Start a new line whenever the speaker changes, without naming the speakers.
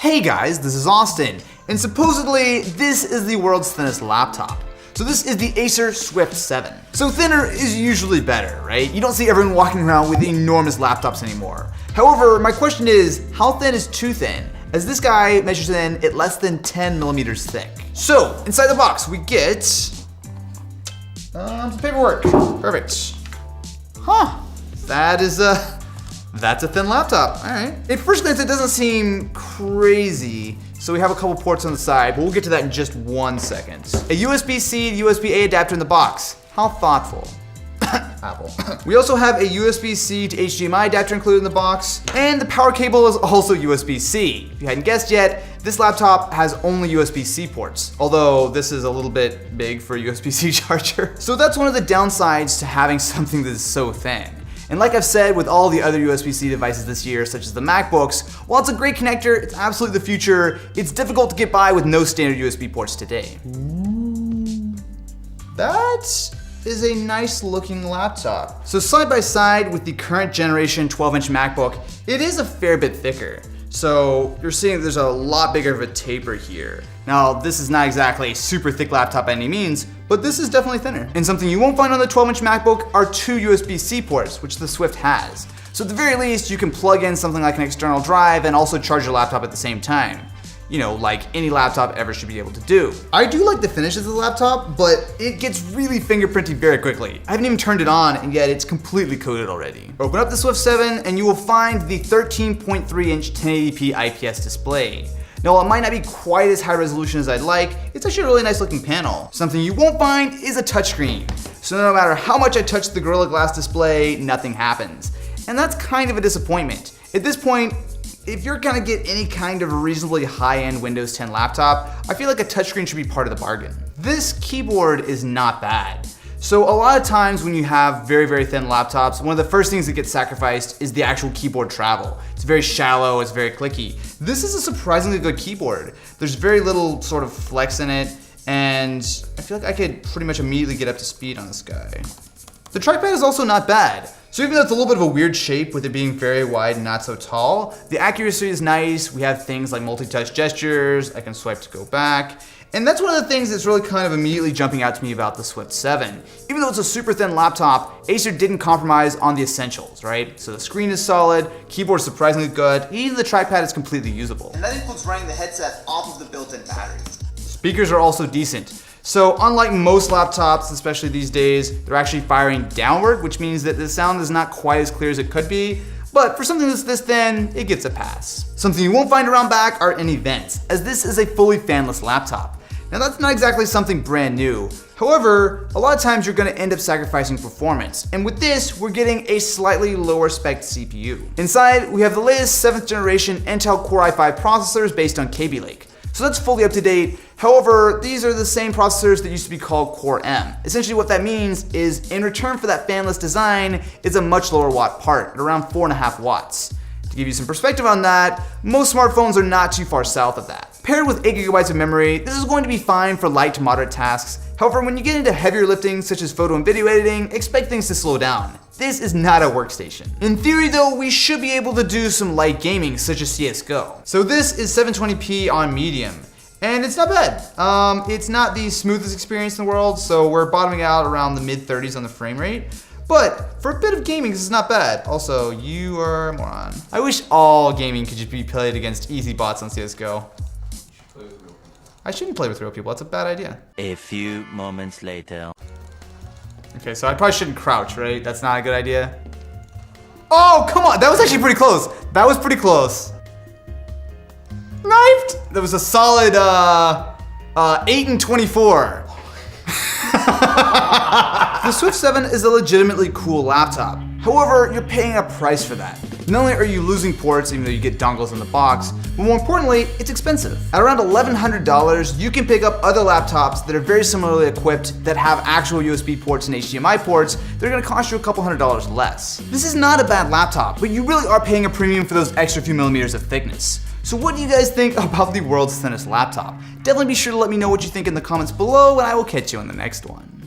Hey guys, this is Austin, and supposedly this is the world's thinnest laptop. So this is the Acer Swift 7. So thinner is usually better, right? You don't see everyone walking around with enormous laptops anymore. However, my question is, how thin is too thin? As this guy measures in at less than 10 millimeters thick. So, inside the box we get some paperwork. Perfect. That's a thin laptop. All right. At first glance, it doesn't seem crazy. So we have a couple ports on the side, but we'll get to that in just 1 second. A USB-C to USB-A adapter in the box. How thoughtful. Apple. We also have a USB-C to HDMI adapter included in the box, and the power cable is also USB-C. If you hadn't guessed yet, this laptop has only USB-C ports, although this is a little bit big for a USB-C charger. So that's one of the downsides to having something that is so thin. And like I've said with all the other USB-C devices this year, such as the MacBooks, while it's a great connector, it's absolutely the future, it's difficult to get by with no standard USB ports today. That is a nice looking laptop. So side by side with the current generation 12-inch MacBook, it is a fair bit thicker. So you're seeing there's a lot bigger of a taper here. Now, this is not exactly a super thick laptop by any means, but this is definitely thinner. And something you won't find on the 12-inch MacBook are two USB-C ports, which the Swift has. So at the very least, you can plug in something like an external drive and also charge your laptop at the same time. You know, like any laptop ever should be able to do. I do like the finishes of the laptop, but it gets really fingerprinty very quickly. I haven't even turned it on, and yet it's completely coated already. Open up the Swift 7, and you will find the 13.3-inch 1080p IPS display. Now, while it might not be quite as high resolution as I'd like, it's actually a really nice looking panel. Something you won't find is a touchscreen. So no matter how much I touch the Gorilla Glass display, nothing happens. And that's kind of a disappointment. At this point, if you're gonna get any kind of reasonably high-end Windows 10 laptop, I feel like a touchscreen should be part of the bargain. This keyboard is not bad. So a lot of times when you have very, very thin laptops, one of the first things that gets sacrificed is the actual keyboard travel. It's very shallow, it's very clicky. This is a surprisingly good keyboard. There's very little sort of flex in it, and I feel like I could pretty much immediately get up to speed on this guy. The trackpad is also not bad. So even though it's a little bit of a weird shape with it being very wide and not so tall, the accuracy is nice. We have things like multi-touch gestures. I can swipe to go back. And that's one of the things that's really kind of immediately jumping out to me about the Swift 7. Even though it's a super thin laptop, Acer didn't compromise on the essentials, right? So the screen is solid, keyboard is surprisingly good, even the trackpad is completely usable. And that includes running the headset off of the built-in batteries. Speakers are also decent. So unlike most laptops, especially these days, they're actually firing downward, which means that the sound is not quite as clear as it could be. But for something that's this thin, it gets a pass. Something you won't find around back are any vents, as this is a fully fanless laptop. Now that's not exactly something brand new. However, a lot of times you're gonna end up sacrificing performance. And with this, we're getting a slightly lower spec CPU. Inside, we have the latest 7th generation Intel Core i5 processors based on Kaby Lake. So that's fully up to date. However, these are the same processors that used to be called Core M. Essentially what that means is in return for that fanless design, it's a much lower watt part at around 4.5 watts. To give you some perspective on that, most smartphones are not too far south of that. Paired with 8 GB of memory, this is going to be fine for light to moderate tasks. However, when you get into heavier lifting such as photo and video editing, expect things to slow down. This is not a workstation. In theory though, we should be able to do some light gaming such as CSGO. So this is 720p on medium. And it's not bad. It's not the smoothest experience in the world, so we're bottoming out around the mid-30s on the frame rate. But for a bit of gaming, this is not bad. Also, you are a moron. I wish all gaming could just be played against easy bots on CSGO. I shouldn't play with real people, that's a bad idea.
A few moments later.
Okay, so I probably shouldn't crouch, right? That's not a good idea. Oh, come on, that was actually pretty close. That was pretty close. Knifed! That was a solid 8 and 24. The Swift 7 is a legitimately cool laptop. However, you're paying a price for that. Not only are you losing ports, even though you get dongles in the box, but more importantly, it's expensive. At around $1,100, you can pick up other laptops that are very similarly equipped that have actual USB ports and HDMI ports that are gonna cost you a couple $100 less. This is not a bad laptop, but you really are paying a premium for those extra few millimeters of thickness. So what do you guys think about the world's thinnest laptop? Definitely be sure to let me know what you think in the comments below, and I will catch you on the next one.